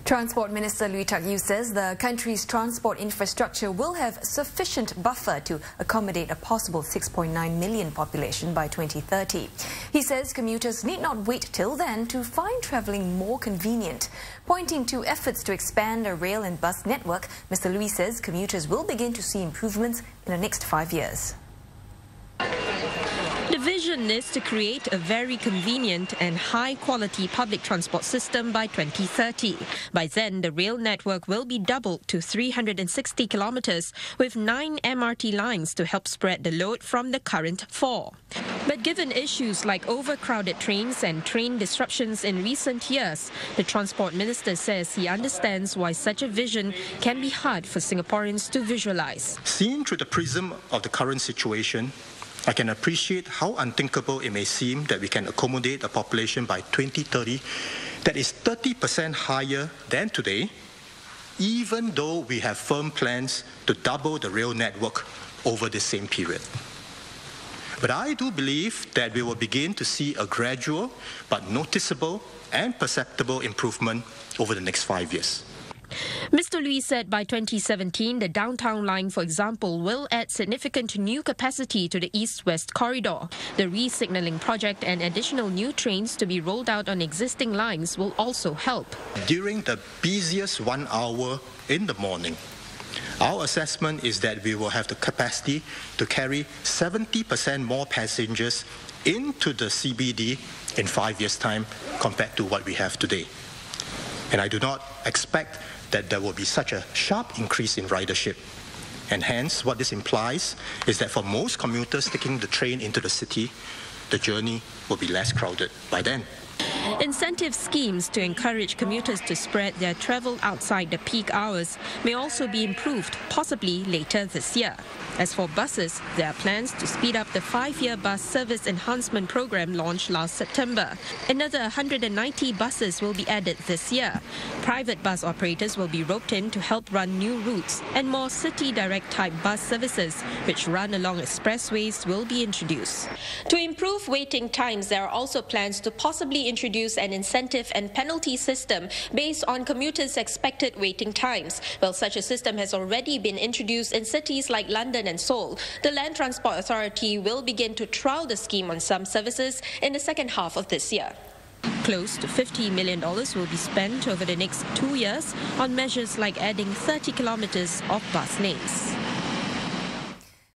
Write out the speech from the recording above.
Transport Minister Lui Tuck Yew says the country's transport infrastructure will have sufficient buffer to accommodate a possible 6.9 million population by 2030. He says commuters need not wait till then to find travelling more convenient. Pointing to efforts to expand the rail and bus network, Mr. Lui says commuters will begin to see improvements in the next 5 years. The vision is to create a very convenient and high-quality public transport system by 2030. By then, the rail network will be doubled to 360 kilometres, with 9 MRT lines to help spread the load from the current 4. But given issues like overcrowded trains and train disruptions in recent years, the Transport Minister says he understands why such a vision can be hard for Singaporeans to visualise. Seen through the prism of the current situation, I can appreciate how unthinkable it may seem that we can accommodate a population by 2030 that is 30% higher than today, even though we have firm plans to double the rail network over the same period. But I do believe that we will begin to see a gradual but noticeable and perceptible improvement over the next 5 years. Mr. Lui said by 2017, the downtown line, for example, will add significant new capacity to the east-west corridor. The re-signalling project and additional new trains to be rolled out on existing lines will also help. During the busiest 1 hour in the morning, our assessment is that we will have the capacity to carry 70% more passengers into the CBD in 5 years' time compared to what we have today. And I do not expect that there will be such a sharp increase in ridership. And hence, what this implies is that for most commuters taking the train into the city, the journey will be less crowded by then. Incentive schemes to encourage commuters to spread their travel outside the peak hours may also be improved, possibly later this year. As for buses, there are plans to speed up the 5-year bus service enhancement program launched last September. Another 190 buses will be added this year. Private bus operators will be roped in to help run new routes, and more city direct type bus services, which run along expressways, will be introduced. To improve waiting times, there are also plans to possibly introduce an incentive and penalty system based on commuters' expected waiting times. Well, such a system has already been introduced in cities like London and Seoul. The Land Transport Authority will begin to trial the scheme on some services in the second half of this year. Close to $50 million will be spent over the next 2 years on measures like adding 30 kilometres of bus lanes.